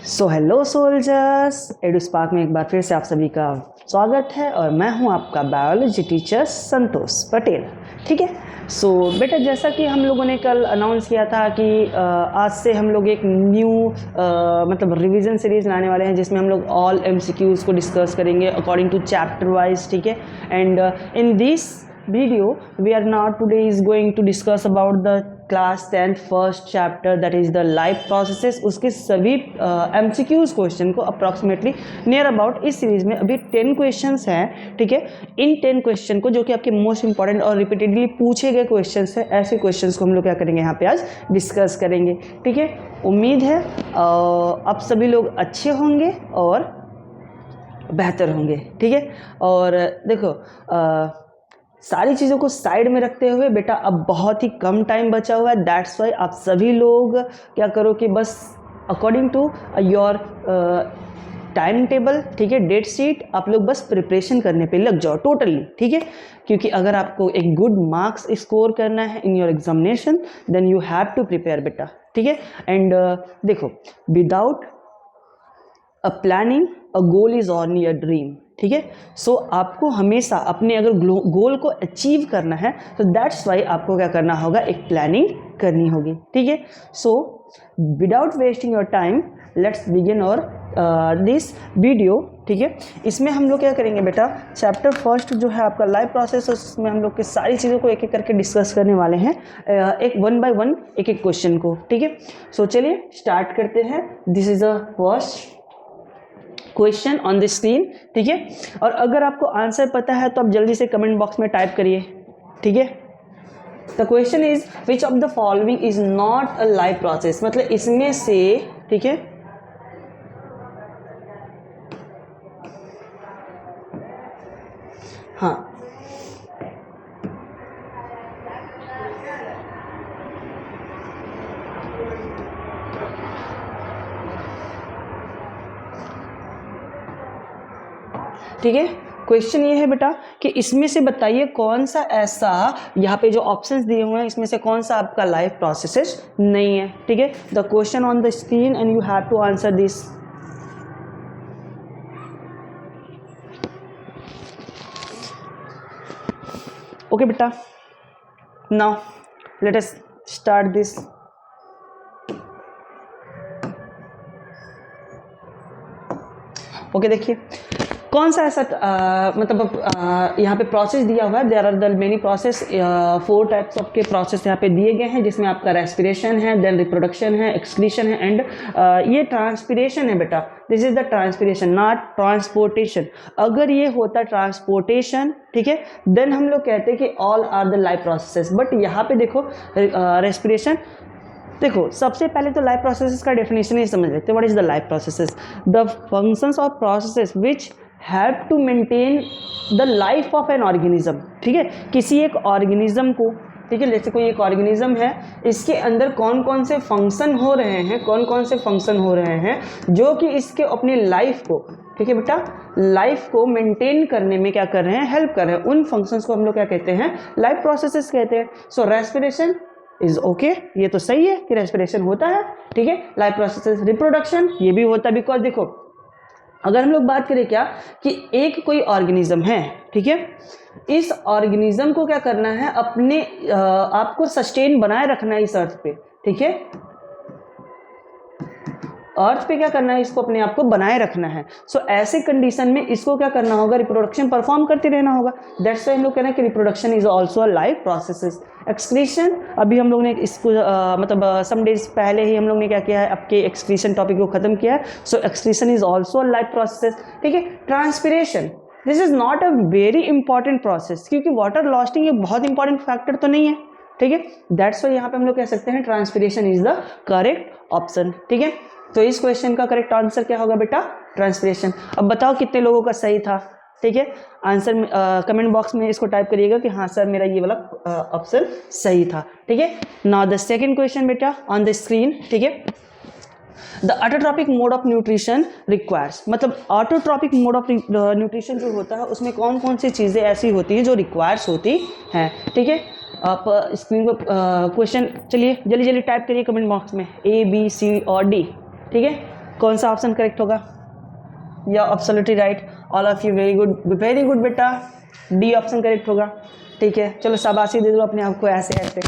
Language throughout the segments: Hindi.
सो हेलो सोल्जर्स, एडुस्पार्क में एक बार फिर से आप सभी का स्वागत है और मैं हूं आपका बायोलॉजी टीचर संतोष पटेल। ठीक है। सो बेटा, जैसा कि हम लोगों ने कल अनाउंस किया था कि आज से हम लोग एक न्यू मतलब रिवीजन सीरीज लाने वाले हैं जिसमें हम लोग ऑल एमसीक्यूज को डिस्कस करेंगे अकॉर्डिंग टू चैप्टर वाइज। ठीक है। And in this video we are now today is going to discuss about the class 10th first chapter, that is the life processes। उसके सभी MCQs क्वेश्चन को अप्रॉक्सीमेटली नियर अबाउट इस सीरीज में अभी 10 क्वेश्चंस हैं। ठीक है। इन 10 क्वेश्चन को जो कि आपके मोस्ट इंपॉर्टेंट और रिपीटेडली पूछे गए क्वेश्चंस हैं, ऐसे क्वेश्चंस को हम लोग क्या करेंगे यहाँ पे आज डिस्कस करेंगे। ठीक है। उम्मीद है आप सभी लोग अच्छे होंगे और बेहतर होंगे। ठीक है। और देखो सारी चीज़ों को साइड में रखते हुए बेटा अब बहुत ही कम टाइम बचा हुआ है। दैट्स वाई आप सभी लोग क्या करो कि बस according to your time table, ठीक है, डेट शीट, आप लोग बस प्रिपरेशन करने पे लग जाओ टोटली। ठीक है। क्योंकि अगर आपको एक गुड मार्क्स स्कोर करना है in your examination then you have to prepare बेटा। ठीक है। एंड देखो, without a planning a goal is on your dream. ठीक है। सो आपको हमेशा अपने अगर गोल को अचीव करना है तो दैट्स वाई आपको क्या करना होगा, एक प्लानिंग करनी होगी। ठीक है। So without wasting your time let's begin और दिस वीडियो। ठीक है। इसमें हम लोग क्या करेंगे बेटा, चैप्टर फर्स्ट जो है आपका लाइफ प्रोसेस, उसमें हम लोग के सारी चीज़ों को एक एक करके डिस्कस करने वाले हैं, एक वन बाय वन एक एक क्वेश्चन को। ठीक है। सो चलिए स्टार्ट करते हैं। This is the first question on the screen. ठीक है। और अगर आपको आंसर पता है तो आप जल्दी से कमेंट बॉक्स में टाइप करिए। ठीक है। The question is which of the following is not a life process, मतलब इसमें से, ठीक है, हाँ, ठीक है। क्वेश्चन ये है बेटा कि इसमें से बताइए कौन सा ऐसा, यहाँ पे जो ऑप्शंस दिए हुए हैं इसमें से कौन सा आपका लाइफ प्रोसेसेस नहीं है। ठीक है। The question on the screen and you have to answer this. Okay बेटा, now let us start this. Okay, देखिए कौन सा ऐसा मतलब यहाँ पे प्रोसेस दिया हुआ है। There are the many process, 4 types of के प्रोसेस यहाँ पे दिए गए हैं, जिसमें आपका रेस्पिरेशन है, देन रिप्रोडक्शन है, एक्सक्रीशन है एंड ये ट्रांसपिरेशन है बेटा। This is the transpiration, not transportation. अगर ये होता ट्रांसपोर्टेशन, ठीक है, देन हम लोग कहते हैं कि all are the life processes. But यहाँ पे देखो रेस्पिरेशन, देखो सबसे पहले तो लाइफ प्रोसेसेस का डेफिनेशन ही समझ लेते हैं। What is the life processes? The functions of processes which have to maintain the life of an organism. ठीक है। किसी एक ऑर्गेनिज्म को, ठीक है, जैसे कोई एक ऑर्गेनिज्म है, इसके अंदर कौन कौन से फंक्शन हो रहे हैं, कौन कौन से फंक्शन हो रहे हैं जो कि इसके अपनी लाइफ को, ठीक है बेटा, लाइफ को मेंटेन करने में क्या कर रहे हैं, हेल्प कर रहे हैं। उन फंक्शंस को हम लोग क्या कहते हैं, लाइफ प्रोसेसेस कहते हैं। सो रेस्पिरेशन इज ओके, ये तो सही है कि रेस्पिरेशन होता है। ठीक है। लाइफ प्रोसेसेस, रिप्रोडक्शन ये भी होता है, बिकॉज देखो अगर हम लोग बात करें क्या कि एक कोई ऑर्गेनिज्म है, ठीक है, इस ऑर्गेनिज्म को क्या करना है, अपने आपको सस्टेन बनाए रखना है इस अर्थ पे। ठीक है। अर्थ पे क्या करना है, इसको अपने आप को बनाए रखना है। सो ऐसे कंडीशन में इसको क्या करना होगा, रिप्रोडक्शन परफॉर्म करते रहना होगा। दैट्स व्हाई हम लोग कह रहे हैं कि reproduction is also a life processes. Excretion, अभी हम लोग ने इसको मतलब सम डेज पहले ही हम लोग ने क्या किया है, आपके एक्सक्रीशन टॉपिक को खत्म किया है। So excretion is also a life process. ठीक है। Transpiration, this is not a very important process, क्योंकि वाटर लॉस्टिंग ये बहुत इंपॉर्टेंट फैक्टर तो नहीं है। ठीक है। दैट्स व्हाई यहाँ पे हम लोग कह सकते हैं transpiration is the correct option. ठीक है। तो इस क्वेश्चन का करेक्ट आंसर क्या होगा बेटा, ट्रांसपिरेशन। अब बताओ कितने लोगों का सही था। ठीक है। आंसर कमेंट बॉक्स में इसको टाइप करिएगा कि हाँ सर मेरा ये वाला ऑप्शन सही था। ठीक है। नाउ द सेकंड क्वेश्चन बेटा ऑन द स्क्रीन। ठीक है। The autotrophic mode of nutrition requires, मतलब ऑटोट्रॉपिक मोड ऑफ न्यूट्रिशन जो होता है उसमें कौन कौन सी चीज़ें ऐसी होती हैं जो रिक्वायर्स होती हैं। ठीक है। आप स्क्रीन पर क्वेश्चन चलिए जल्दी जल्दी टाइप करिए कमेंट बॉक्स में, A B C और D। ठीक है। कौन सा ऑप्शन करेक्ट होगा? या absolutely right, all of you, very good बेटा, डी ऑप्शन करेक्ट होगा। ठीक है, चलो शाबाशी दे दो अपने आप को ऐसे ऐसे।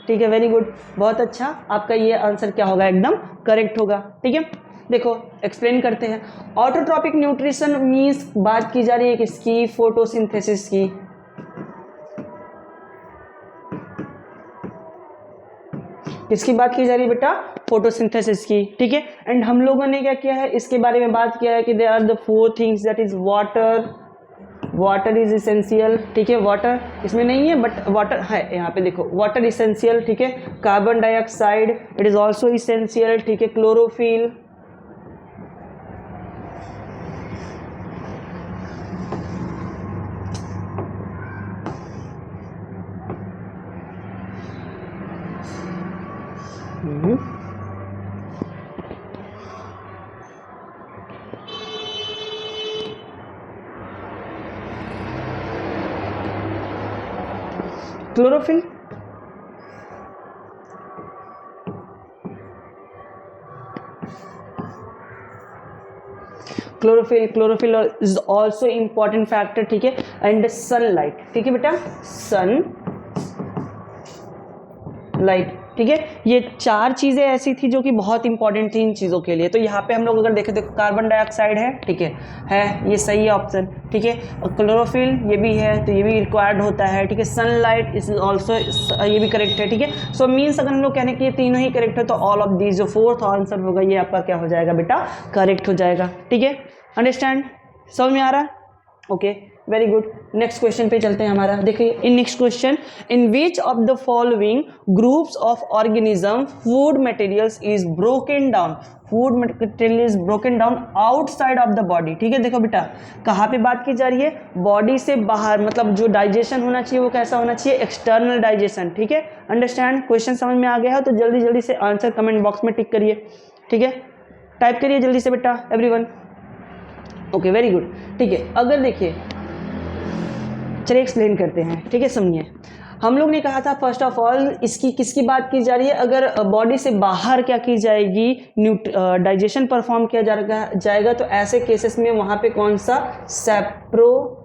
ठीक है, वेरी गुड, बहुत अच्छा, आपका ये आंसर क्या होगा? एकदम करेक्ट होगा। ठीक है, देखो एक्सप्लेन करते हैं। ऑटोट्रॉपिक न्यूट्रिशन मीन्स बात की जा रही है किसकी? फोटोसिंथेसिस की। किसकी बात की जा रही है बेटा? फोटोसिंथेसिस की। ठीक है, एंड हम लोगों ने क्या किया है, इसके बारे में बात किया है कि they are the 4 things, that is water is essential. ठीक है, वाटर इसमें नहीं है बट वाटर है यहाँ पे, देखो वाटर इसेंशियल। ठीक है, carbon dioxide it is also essential. ठीक है, chlorophyll, chlorophyll, chlorophyll is also important factor. ठीक है, एंड सनलाइट। ठीक है बेटा, सनलाइट। ठीक है, ये 4 चीज़ें ऐसी थी जो कि बहुत इंपॉर्टेंट थी इन चीज़ों के लिए। तो यहाँ पे हम लोग अगर देखें तो कार्बन डाइऑक्साइड है। ठीक है ये सही है ऑप्शन। ठीक है, और क्लोरोफिल ये भी है, तो ये भी रिक्वायर्ड होता है। ठीक है, सनलाइट इज ऑल्सो, ये भी करेक्ट है। ठीक है, सो मीन्स अगर हम लोग कहने कि ये तीनों ही करेक्ट है तो ऑल ऑफ दीज जो 4th आंसर होगा ये आपका क्या हो जाएगा बेटा? करेक्ट हो जाएगा। ठीक है, अंडरस्टैंड, समझ में आ रहा? Okay, very good. Next question पे चलते हैं हमारा। देखिए in next question, in which of the following groups of organism food materials is broken down? Food material is broken down outside of the body. ठीक है, देखो बेटा कहाँ पे बात की जा रही है? बॉडी से बाहर, मतलब जो डाइजेशन होना चाहिए वो कैसा होना चाहिए? External digestion. ठीक है, अंडरस्टैंड, क्वेश्चन समझ में आ गया है तो जल्दी जल्दी से आंसर कमेंट बॉक्स में टिक करिए। ठीक है, टाइप करिए जल्दी से बेटा एवरीवन। Okay, very good. ठीक है, अगर देखिए, चलिए एक्सप्लेन करते हैं। ठीक है, समझिए, हम लोग ने कहा था फर्स्ट ऑफ ऑल इसकी किसकी बात की जा रही है? अगर बॉडी से बाहर क्या की जाएगी? डाइजेशन परफॉर्म किया जाएगा तो ऐसे केसेस में वहाँ पे कौन सा? सैप्रोफिटिक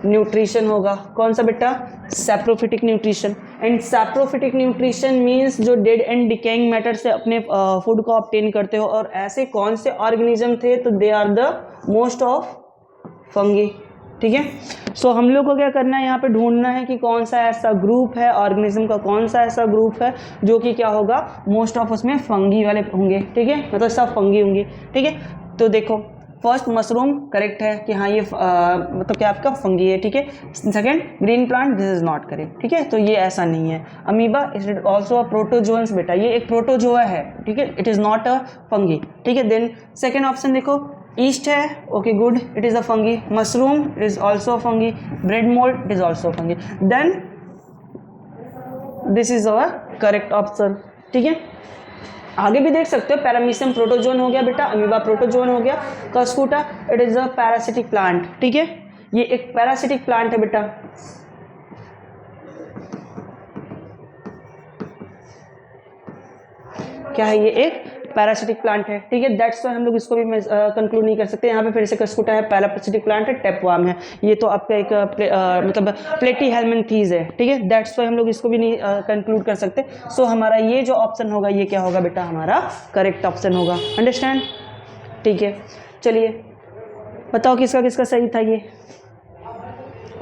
न्यूट्रिशन होगा। कौन सा बेटा? Saprophytic nutrition. And saprophytic nutrition means जो डेड एंड डिकेइंग मैटर से अपने फूड को ऑब्टेन करते हो। और ऐसे कौन से ऑर्गेनिज्म थे? तो they are the most of fungi. ठीक है, सो हम लोग को क्या करना है, यहाँ पे ढूंढना है कि कौन सा ऐसा ग्रुप है ऑर्गेनिज्म का, कौन सा ऐसा ग्रुप है जो कि क्या होगा? मोस्ट ऑफ उसमें फंगी वाले होंगे। ठीक है, मतलब सब फंगी होंगी। ठीक है, तो देखो फर्स्ट मशरूम करेक्ट है कि हाँ ये मतलब क्या आपका फंगी है। ठीक है, second green plant, this is not correct. ठीक है, तो ये ऐसा नहीं है। Amoeba is also a protozoans बेटा, ये एक प्रोटोजोआ है। ठीक है, it is not a fungi. ठीक है, देन सेकेंड ऑप्शन देखो, ईस्ट है, okay good, it is a fungi. Mushroom it is also fungi. Bread mould it is also fungi. Then this is our correct option. ठीक है, आगे भी देख सकते हो, पैरामीशियम प्रोटोजोन हो गया बेटा, अमीबा प्रोटोजोन हो गया, cuscuta it is a parasitic plant. ठीक है, ये एक पैरासिटिक प्लांट है बेटा। क्या है? ये एक पैरासिटिक प्लांट है। ठीक है, दैट्स वाई हम लोग इसको भी कंक्लूड नहीं कर सकते। यहाँ पे फिर से कस्कूटा है, पैरासिटिक प्लांट है, टेपवार्म है, ये तो आपका एक मतलब प्लेटीहेल्मिन्थीज है। ठीक है, दैट्स वाई हम लोग इसको भी नहीं कंक्लूड कर सकते। सो हमारा ये जो ऑप्शन होगा ये क्या होगा बेटा? हमारा करेक्ट ऑप्शन होगा। अंडरस्टैंड? ठीक है, चलिए बताओ किसका किसका सही था ये।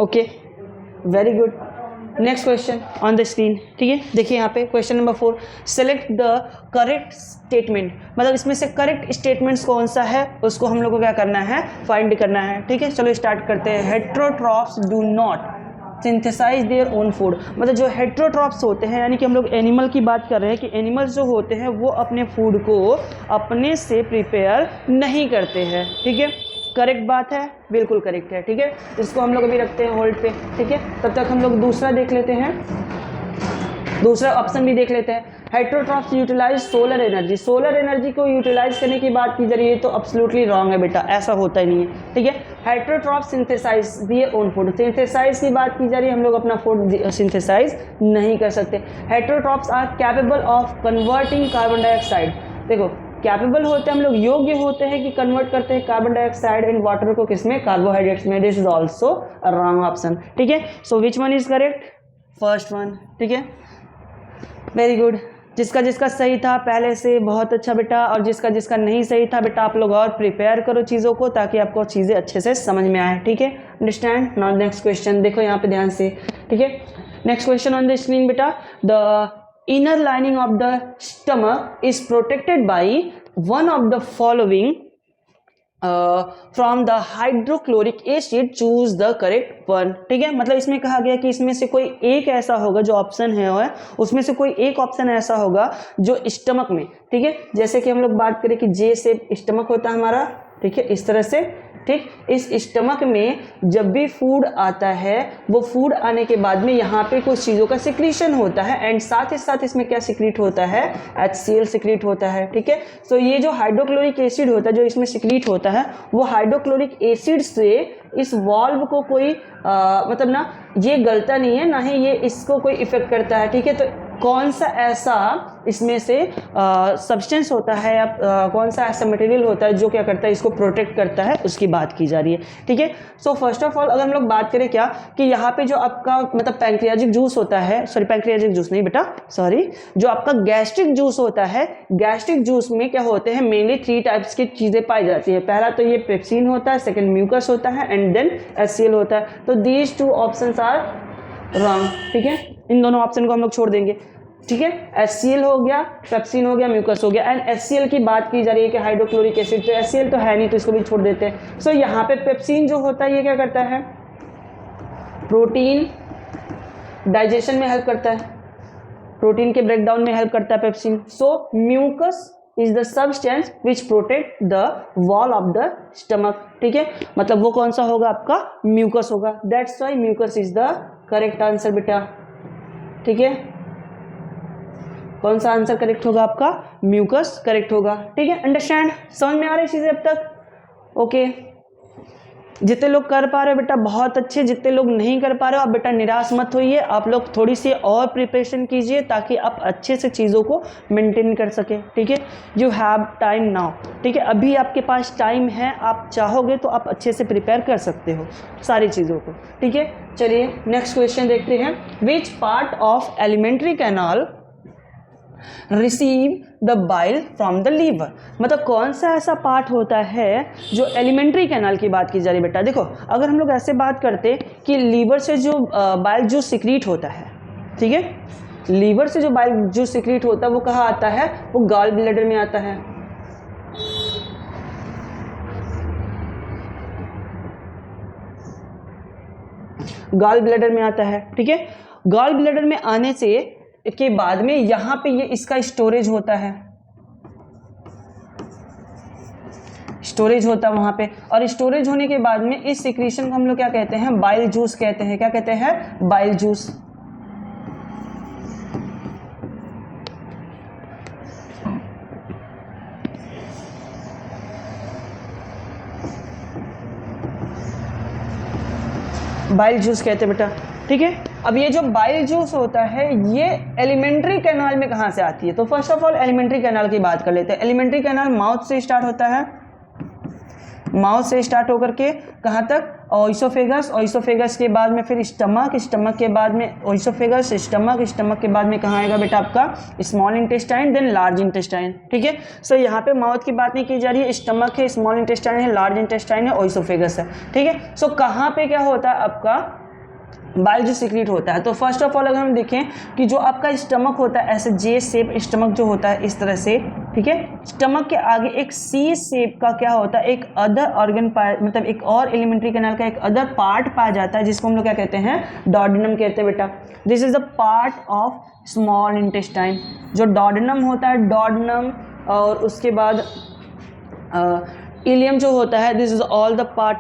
Okay, very good. Next question on the screen. ठीक है, देखिए यहाँ पे question number 4, select the correct statement. मतलब इसमें से करेक्ट स्टेटमेंट्स कौन सा है उसको हम लोग को क्या करना है? फाइंड करना है। ठीक है, चलो स्टार्ट करते हैं। Heterotrophs do not synthesise their own food. मतलब जो हेट्रोट्रॉप्स होते हैं, यानी कि हम लोग एनिमल की बात कर रहे हैं कि एनिमल्स जो होते हैं वो अपने फूड को अपने से प्रिपेयर नहीं करते हैं। ठीक है, करेक्ट बात है, बिल्कुल करेक्ट है। ठीक है, इसको हम लोग अभी रखते हैं होल्ड पे। ठीक है, तब तक हम लोग दूसरा देख लेते हैं, दूसरा ऑप्शन भी देख लेते हैं। Heterotrophs utilise solar energy. Solar energy को यूटिलाइज करने की बात की जा रही है तो एब्सोल्युटली रॉन्ग है बेटा, ऐसा होता ही नहीं है। ठीक है, हेट्रोट्रॉप सिंथेसाइज दिए ओन फूड, सिंथेसाइज की बात की जा रही है, हम लोग अपना फूड सिंथेसाइज नहीं कर सकते। Heterotrophs are capable of converting carbon dioxide, देखो कैपेबल होते हैं हम लोग, योग्य होते हैं कि कन्वर्ट करते हैं कार्बन डाइऑक्साइड एंड वाटर को किसमें, कार्बोहाइड्रेट्स में। This is also a wrong option, ठीक है। So which one is correct, first one, ठीक है, वेरी गुड। जिसका जिसका सही था पहले से बहुत अच्छा बेटा, और जिसका जिसका नहीं सही था बेटा आप लोग और प्रिपेयर करो चीज़ों को ताकि आपको चीज़ें अच्छे से समझ में आए, ठीक है, अंडरस्टैंड। नाउ नेक्स्ट क्वेश्चन देखो यहाँ पे ध्यान से, ठीक है। Next question on the screen बेटा, the inner lining of the stomach is protected by one of the following from the hydrochloric acid, choose the correct one, ठीक है। मतलब इसमें कहा गया कि इसमें से कोई एक ऐसा होगा जो ऑप्शन है उसमें से कोई एक ऑप्शन ऐसा होगा जो स्टमक में, ठीक है, जैसे कि हम लोग बात करें कि जे से स्टमक होता है हमारा, ठीक है, इस तरह से, ठीक। इस स्टमक में जब भी फूड आता है वो फूड आने के बाद में यहाँ पे कुछ चीज़ों का सिक्रीशन होता है एंड साथ ही साथ इसमें क्या सिक्रीट होता है, HCl सिक्रीट होता है, ठीक है। सो ये जो हाइड्रोक्लोरिक एसिड होता है जो इसमें सिक्रीट होता है वो हाइड्रोक्लोरिक एसिड से इस वॉल्व को कोई मतलब ना ये गलता नहीं है, ना ही ये इसको कोई इफेक्ट करता है, ठीक है। तो कौन सा ऐसा इसमें से सब्सटेंस होता है या कौन सा ऐसा मटेरियल होता है जो क्या करता है, इसको प्रोटेक्ट करता है, उसकी बात की जा रही है, ठीक है। सो फर्स्ट ऑफ ऑल अगर हम लोग बात करें क्या कि यहाँ पे जो आपका मतलब पैंक्रियाटिक जूस होता है, सॉरी पैंक्रियाटिक जूस नहीं बेटा, सॉरी, जो आपका गैस्ट्रिक जूस होता है, गैस्ट्रिक जूस में क्या होते हैं, मेनली 3 टाइप्स की चीज़ें पाई जाती है। पहला तो ये पेप्सिन होता है, सेकेंड म्यूकस होता है एंड देन HCl होता है। तो दीज 2 ऑप्शंस आर रॉन्ग, ठीक है, इन दोनों ऑप्शन को हम लोग छोड़ देंगे, ठीक है। HCl हो गया, पेप्सिन हो गया, म्यूकस हो गया एंड HCl की बात की जा रही है कि हाइड्रोक्लोरिक एसिड, तो HCl तो है नहीं तो इसको भी छोड़ देते हैं। सो यहाँ पे पेप्सिन जो होता है ये क्या करता है, प्रोटीन डाइजेशन में हेल्प करता है, प्रोटीन के ब्रेकडाउन में हेल्प करता है pepsin. So mucus is the substance which protect the wall of the stomach, ठीक है, मतलब वो कौन सा होगा आपका, म्यूकस होगा। That's why mucus is the correct answer बेटा, ठीक है। कौन सा आंसर करेक्ट होगा आपका, म्यूकस करेक्ट होगा, ठीक है, अंडरस्टैंड, समझ में आ रही चीजें अब तक, ओके। जितने लोग कर पा रहे हो बेटा बहुत अच्छे, जितने लोग नहीं कर पा रहे हो आप बेटा निराश मत होइए, आप लोग थोड़ी सी और प्रिपरेशन कीजिए ताकि आप अच्छे से चीज़ों को मेंटेन कर सके, ठीक है। यू हैव टाइम नाउ, ठीक है, अभी आपके पास टाइम है, आप चाहोगे तो आप अच्छे से प्रिपेयर कर सकते हो सारी चीज़ों को, ठीक है। चलिए नेक्स्ट क्वेश्चन देखते हैं, which part of alimentary canal receive the bile from the liver, मतलब कौन सा ऐसा पार्ट होता है जो एलिमेंट्री कैनाल की बात की जा रही है बेटा। देखो अगर हम लोग ऐसे बात करते कि लीवर से जो बाइल जूस सिक्रीट होता है, ठीक है, लीवर से जो बाइल जूस सिक्रीट होता है वो कहाँ आता है, वो गॉल ब्लैडर में आता है, गॉल ब्लैडर में आता है, ठीक है। गॉल ब्लैडर में आने से के बाद में यहां पे ये इसका स्टोरेज होता है, स्टोरेज होता है वहां पे, और स्टोरेज होने के बाद में इस सिक्रीशन को हम लोग क्या कहते हैं, बाइल जूस कहते हैं, क्या कहते हैं, बाइल जूस। बाइल जूस कहते हैं बेटा, ठीक है। अब ये जो बाइल जूस होता है ये एलिमेंट्री कैनाल में कहाँ से आती है, तो first of all alimentary canal की बात कर लेते हैं। एलिमेंट्री कैनाल माउथ से स्टार्ट होता है, माउथ से स्टार्ट होकर के कहाँ तक, ओइसोफेगस, ओइसोफेगस के बाद में फिर स्टमक, स्टमक के बाद में ओइसोफेगस, स्टमक, स्टमक के बाद में कहाँ आएगा बेटा आपका small intestine, then large intestine, ठीक है। सो यहाँ पे माउथ की बात नहीं की जा रही है, स्टमक है, स्मॉल इंटेस्टाइन है, लार्ज इंटेस्टाइन है, ओइसोफेगस है, ठीक है। सो कहाँ पे क्या होता है आपका बाइल जो सिक्रीट होता है, तो फर्स्ट ऑफ ऑल अगर हम देखें कि जो आपका स्टमक होता है ऐसे जे शेप स्टमक जो होता है इस तरह से, ठीक है, स्टमक के आगे एक सी शेप का क्या होता है, एक अदर ऑर्गन मतलब एक और एलिमेंट्री कैनाल का एक अदर पार्ट पाया जाता है जिसको हम लोग क्या कहते हैं, डॉर्डिनम कहते हैं बेटा। This is the part of small intestine, जो डॉर्डिनम होता है, डॉर्डिनम, और उसके बाद इलियम जो होता है, this is all the part,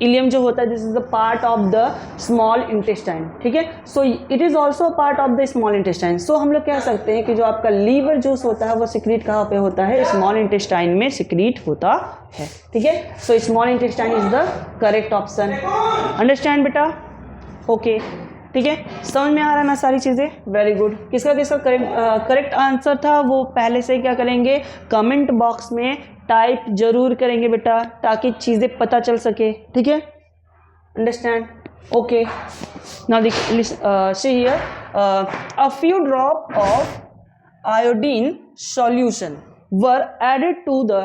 ileum जो होता है this is the part of the small intestine, ठीक है। So it is also part of the small intestine. So हम लोग कह सकते हैं कि जो आपका लीवर जूस होता है वो सिक्रीट कहाँ पे होता है, स्मॉल इंटेस्टाइन में सिक्रीट होता है, ठीक है। So small intestine is the correct option. Understand बेटा? ओके, ठीक है, समझ में आ रहा है ना सारी चीज़ें? Very good. किसका किसका करेक्ट आंसर था वो पहले से क्या करेंगे, कमेंट बॉक्स में टाइप जरूर करेंगे बेटा, ताकि चीज़ें पता चल सके, ठीक है। Understand? Okay, now see here, a few drop of iodine solution were added to the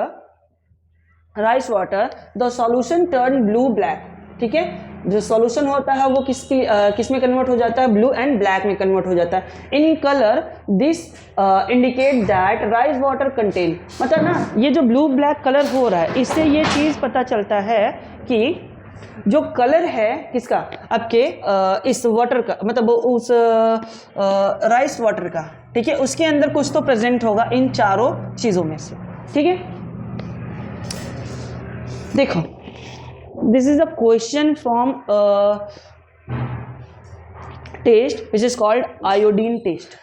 rice water, the solution turn blue black, ठीक है। जो सॉल्यूशन होता है वो किस में कन्वर्ट हो जाता है, ब्लू एंड ब्लैक में कन्वर्ट हो जाता है। In colour this indicate that rice water contain, मतलब ना ये जो ब्लू ब्लैक कलर हो रहा है इससे ये चीज़ पता चलता है कि जो कलर है किसका, आपके इस वाटर का, मतलब उस राइस वाटर का, ठीक है, उसके अंदर कुछ तो प्रेजेंट होगा इन चारों चीज़ों में से, ठीक है। देखो, this is a question from test which is called iodine test.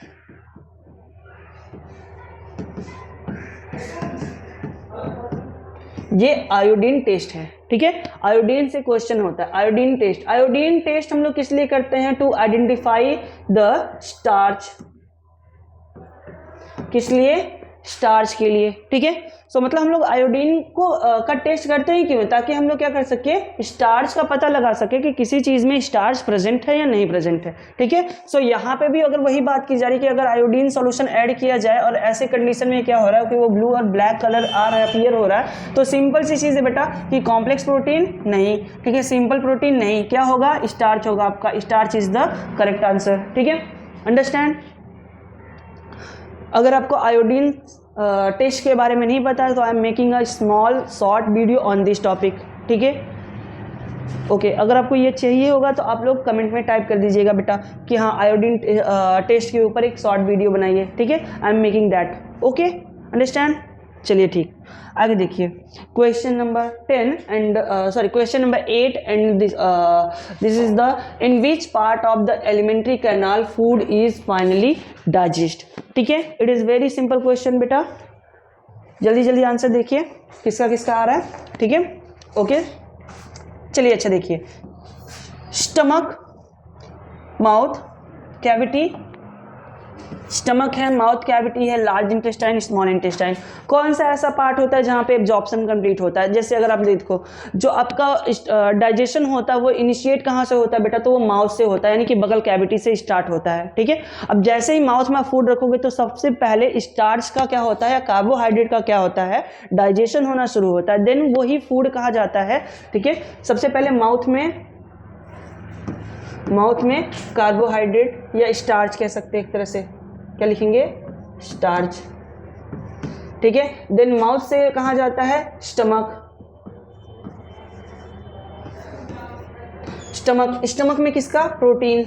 ये आयोडीन टेस्ट है, ठीक है। आयोडीन से क्वेश्चन होता है, आयोडीन टेस्ट। आयोडीन टेस्ट हम लोग किस लिए करते हैं, टू आइडेंटिफाई द स्टार्च। किस लिए? स्टार्च के लिए, ठीक है। सो मतलब हम लोग आयोडीन को का टेस्ट करते हैं क्यों, ताकि हम लोग क्या कर सके, स्टार्च का पता लगा सके कि किसी चीज़ में स्टार्च प्रेजेंट है या नहीं प्रेजेंट है, ठीक है। सो यहाँ पे भी अगर वही बात की जा रही है कि अगर आयोडीन सॉल्यूशन ऐड किया जाए और ऐसे कंडीशन में क्या हो रहा है कि वो ब्लू और ब्लैक कलर आ रहा है, अपीयर हो रहा है, तो सिंपल सी चीज़ है बेटा कि कॉम्प्लेक्स प्रोटीन नहीं, ठीक है, सिंपल प्रोटीन नहीं, क्या होगा, स्टार्च होगा आपका। Starch is the correct answer, ठीक है। अंडरस्टैंड? अगर आपको आयोडीन टेस्ट के बारे में नहीं पता है तो I am making a small short video on this topic, ठीक है। ओके, अगर आपको ये चाहिए होगा तो आप लोग कमेंट में टाइप कर दीजिएगा बेटा कि हाँ आयोडीन टेस्ट के ऊपर एक शॉर्ट वीडियो बनाइए, ठीक है। I am making that, okay, understand? चलिए ठीक, आगे देखिए। Question number 10 and question number 8 and this is the in which part of the alimentary canal food is finally digest, ठीक है। It is very simple question बेटा, जल्दी जल्दी आंसर देखिए किसका किसका आ रहा है, ठीक है। ओके, चलिए अच्छा देखिए, स्टमक, माउथ कैविटी, स्टमक है, माउथ कैविटी है, लार्ज इंटेस्टाइन, स्मॉल इंटेस्टाइन। कौन सा ऐसा पार्ट होता है जहाँ पे एब्जॉर्प्शन कंप्लीट होता है? जैसे अगर आप देखो, जो आपका डाइजेशन होता है वो इनिशिएट कहाँ से होता है बेटा, तो वो माउथ से होता है, यानी कि बगल कैविटी से स्टार्ट होता है, ठीक है। अब जैसे ही माउथ में फूड रखोगे तो सबसे पहले स्टार्च का क्या होता है, कार्बोहाइड्रेट का क्या होता है, डाइजेशन होना शुरू होता है, देन वही फूड कहा जाता है, ठीक है। सबसे पहले माउथ में कार्बोहाइड्रेट या स्टार्च कह सकते हैं एक तरह से, क्या लिखेंगे, स्टार्च, ठीक है। देन माउथ से कहा जाता है स्टमक, स्टमक में किसका, प्रोटीन,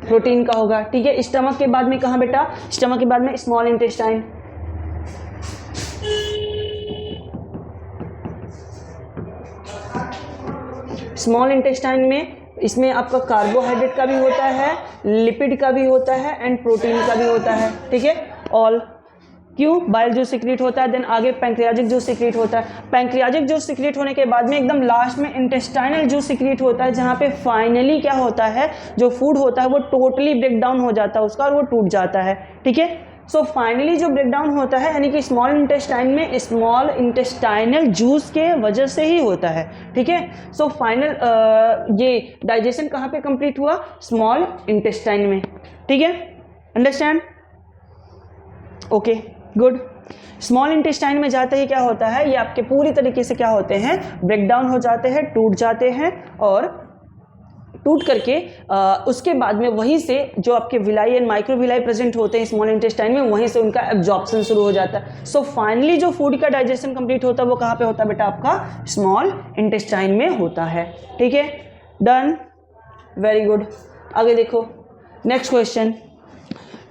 प्रोटीन का होगा, ठीक है। स्टमक के बाद में कहाँ बेटा, स्टमक के बाद में स्मॉल इंटेस्टाइन, स्मॉल इंटेस्टाइन में इसमें आपका कार्बोहाइड्रेट का भी होता है, लिपिड का भी होता है एंड प्रोटीन का भी होता है, ठीक है। ऑल क्यों, बाइल जूस सिक्रीट होता है, देन आगे पैंक्रियाजिक जूस सिक्रीट होता है। पैंक्रियाजिक जूस सिक्रीट होने के बाद में एकदम लास्ट में इंटेस्टाइनल जूस सिक्रीट होता है, जहाँ पे फाइनली क्या होता है, जो फूड होता है वो टोटली ब्रेक डाउन हो जाता है उसका और वो टूट जाता है, ठीक है। सो फाइनली जो ब्रेकडाउन होता है यानी कि स्मॉल इंटेस्टाइन में स्मॉल इंटेस्टाइनल जूस के वजह से ही होता है, ठीक है। सो फाइनल ये डाइजेशन कहाँ पे कंप्लीट हुआ, स्मॉल इंटेस्टाइन में, ठीक है। Understand? Okay, good. Small intestine में जाते ही क्या होता है, ये आपके पूरी तरीके से क्या होते हैं, ब्रेकडाउन हो जाते हैं, टूट जाते हैं, और टूट करके उसके बाद में वहीं से जो आपके विलाई एंड माइक्रोविलाई प्रेजेंट होते हैं स्मॉल इंटेस्टाइन में, वहीं से उनका एब्जॉर्प्शन शुरू हो जाता है। सो फाइनली जो फूड का डाइजेशन कंप्लीट होता है वो कहाँ पे होता है बेटा, आपका स्मॉल इंटेस्टाइन में होता है, ठीक है। Done, very good. आगे देखो, next question,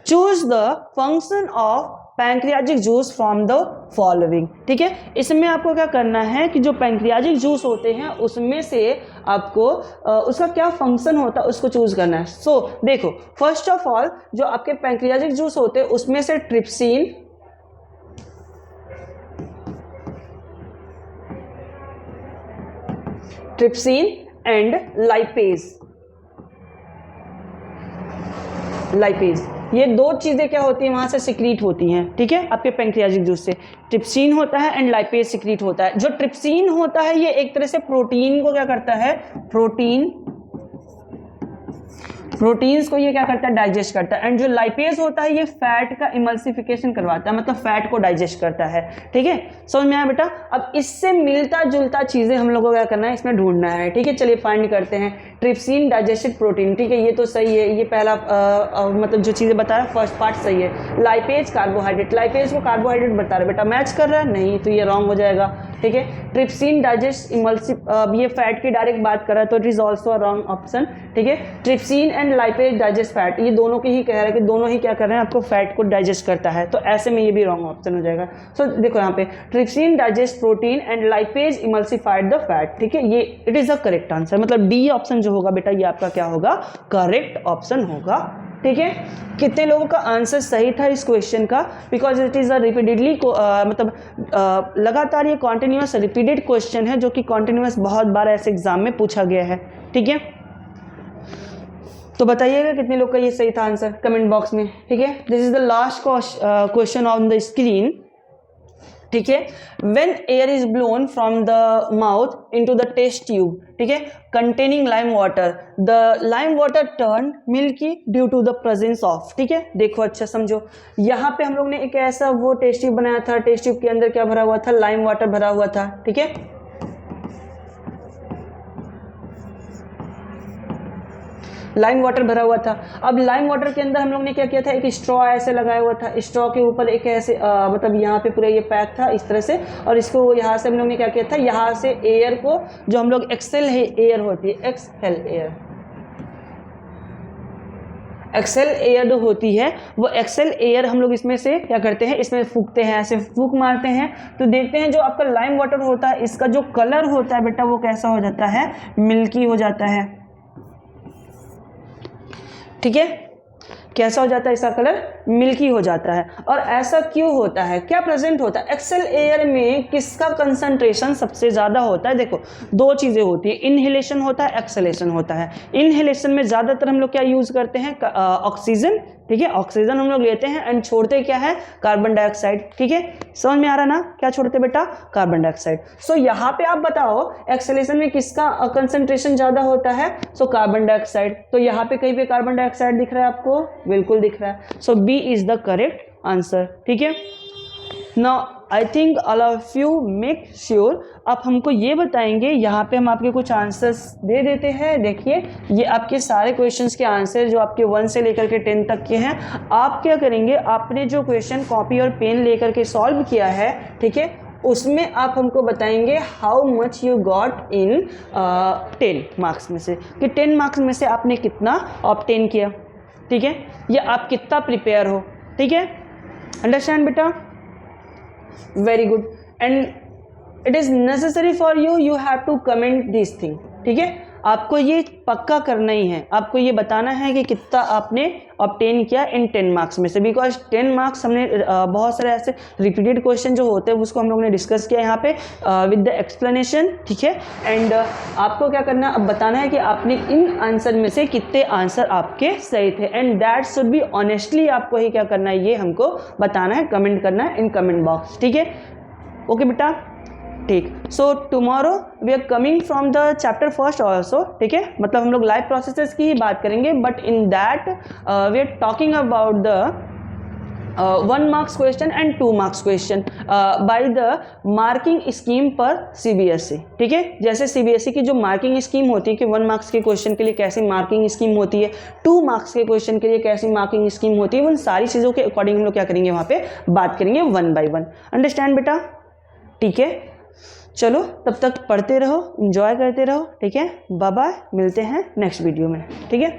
choose the function of pancreatic juice from the following. ठीक है, इसमें आपको क्या करना है कि जो पैंक्रियाजिक जूस होते हैं उसमें से आपको उसका क्या फंक्शन होता है उसको चूज करना है। सो देखो, फर्स्ट ऑफ ऑल जो आपके पैंक्रियाजिक जूस होते हैं उसमें से ट्रिप्सिन एंड लाइपेज, ये दो चीजें क्या होती हैं वहां से सिक्रीट होती हैं। ठीक है, आपके पैंक्रियाजिक जूस से ट्रिप्सिन होता है एंड लाइपेज सिक्रीट होता है। जो ट्रिप्सिन होता है ये एक तरह से प्रोटीन को क्या करता है, प्रोटीन्स को ये क्या करता है, डाइजेस्ट करता है। एंड जो लाइपेज होता है ये फैट का इमल्सिफिकेशन करवाता है, मतलब फैट को डाइजेस्ट करता है। ठीक है, समझ में आया बेटा। अब इससे मिलता जुलता चीजें हम लोगों को क्या करना है, इसमें ढूंढना है। ठीक है, चलिए फाइंड करते हैं। ट्रिप्सिन डाइजेस्टेड प्रोटीन, ठीक है, ये तो सही है, ये पहला मतलब जो चीजें बता रहा है फर्स्ट पार्ट सही है। लाइपेज कार्बोहाइड्रेट, लाइपेज को कार्बोहाइड्रेट बता रहा है बेटा, मैच कर रहा है नहीं तो ये रॉन्ग हो जाएगा। ठीक है, ट्रिप्सिन डाइजेस्ट ये फैट की डायरेक्ट बात कर रहा है तो it is also wrong option. ठीक है, trypsin and lipase digest fat, ये दोनों की ही कह रहा है कि दोनों ही क्या कर रहे हैं, आपको फैट को डाइजेस्ट करता है, तो ऐसे में ये भी रॉन्ग ऑप्शन हो जाएगा। सो देखो यहाँ पे trypsin digest protein and lipase emulsified the fat. ठीक है, ये it is the correct answer, मतलब डी ऑप्शन जो होगा बेटा ये आपका क्या होगा, करेक्ट ऑप्शन होगा। ठीक है, कितने लोगों का आंसर सही था इस क्वेश्चन का, because it is a repeatedly मतलब लगातार ये कॉन्टिन्यूअस रिपीटेड क्वेश्चन है जो कि कॉन्टिन्यूअस बहुत बार ऐसे एग्जाम में पूछा गया है। ठीक है, तो बताइएगा कितने लोग का ये सही था आंसर कमेंट बॉक्स में। ठीक है, this is the last question on the screen. ठीक है, when air is blown from the mouth into the test tube, ठीक है, containing lime water, the lime water turned milky due to the presence of, ठीक है, देखो अच्छा समझो, यहाँ पे हम लोग ने एक ऐसा वो टेस्ट ट्यूब बनाया था, टेस्ट ट्यूब के अंदर क्या भरा हुआ था, लाइम वाटर भरा हुआ था। ठीक है, लाइम वाटर भरा हुआ था। अब लाइम वाटर के अंदर हम लोग ने क्या किया था, एक स्ट्रॉ ऐसे लगाया हुआ था, स्ट्रॉ के ऊपर एक ऐसे मतलब यहाँ पे पूरा ये पैक था इस तरह से, और इसको यहाँ से हम लोग ने क्या किया था, यहाँ से एयर को जो हम लोग एक्सेल एयर होती है, एक्सेल एयर जो होती है वो एक्सेल एयर हम लोग इसमें से क्या करते हैं, इसमें फूकते हैं, ऐसे फूक मारते हैं, तो देखते हैं जो आपका लाइम वाटर होता है इसका जो कलर होता है बेटा वो कैसा हो जाता है, मिल्की हो जाता है। ठीक है, कैसा हो जाता है, इसका कलर मिल्की हो जाता है। और ऐसा क्यों होता है, क्या प्रेजेंट होता है, एक्सेल एयर में किसका कंसंट्रेशन सबसे ज़्यादा होता है। देखो दो चीज़ें होती है, इनहेलेशन होता है, एक्सहेलेशन होता है। इनहेलेशन में ज़्यादातर हम लोग क्या यूज़ करते हैं, ऑक्सीजन। ठीक है, ऑक्सीजन हम लोग लेते हैं एंड छोड़ते क्या है, कार्बन डाइऑक्साइड। ठीक है, समझ में आ रहा ना, क्या छोड़ते बेटा, कार्बन डाइऑक्साइड। सो यहाँ पे आप बताओ एक्सेलेशन में किसका कंसंट्रेशन ज़्यादा होता है, सो कार्बन डाइऑक्साइड। तो यहाँ पे कहीं पे कार्बन डाइऑक्साइड दिख रहा है आपको, बिल्कुल दिख रहा है। So B is the correct answer. ठीक है, now I think all of you make sure, आप हमको ये बताएंगे, यहाँ पे हम आपके कुछ आंसर्स दे देते हैं। देखिए ये आपके सारे क्वेश्चंस के आंसर जो आपके 1 से लेकर के 10 तक के हैं। आप क्या करेंगे, आपने जो क्वेश्चन कॉपी और पेन लेकर के सॉल्व किया है, ठीक है, उसमें आप हमको बताएंगे how much you got in 10 marks में से, कि 10 मार्क्स में से आपने कितना ऑब्टेन किया। ठीक है, या आप कितना प्रिपेयर हो। ठीक है, अंडरस्टैंड बेटा, very good. And it is necessary for you, you have to comment this thing. ठीक है, आपको ये पक्का करना ही है, आपको ये बताना है कि कितना आपने ऑब्टेन किया इन 10 मार्क्स में से, बिकॉज 10 मार्क्स हमने बहुत सारे ऐसे रिपीटेड क्वेश्चन जो होते हैं उसको हम लोग ने डिस्कस किया यहाँ पे विद द एक्सप्लेनेशन। ठीक है, एंड आपको क्या करना है, अब बताना है कि आपने इन आंसर में से कितने आंसर आपके सही थे, and that should be honestly आपको ही क्या करना है, ये हमको बताना है, कमेंट करना है इन कमेंट बॉक्स। ठीक है, ओके बेटा, ठीक। So tomorrow we are coming from the chapter first also. ठीक है, मतलब हम लोग लाइव प्रोसेसेस की ही बात करेंगे, but in that we are talking about the 1 marks question and 2 marks question by the marking scheme पर CBSE। ठीक है, जैसे CBSE की जो मार्किंग स्कीम होती है कि 1 मार्क्स के क्वेश्चन के लिए कैसी मार्किंग स्कीम होती है, 2 मार्क्स के क्वेश्चन के लिए कैसी मार्किंग स्कीम होती है, उन सारी चीज़ों के अकॉर्डिंग हम लोग क्या करेंगे, वहाँ पे बात करेंगे 1 by 1। अंडरस्टैंड बेटा, ठीक है, चलो तब तक पढ़ते रहो, एंजॉय करते रहो। ठीक है, बाय बाय, मिलते हैं नेक्स्ट वीडियो में। ठीक है।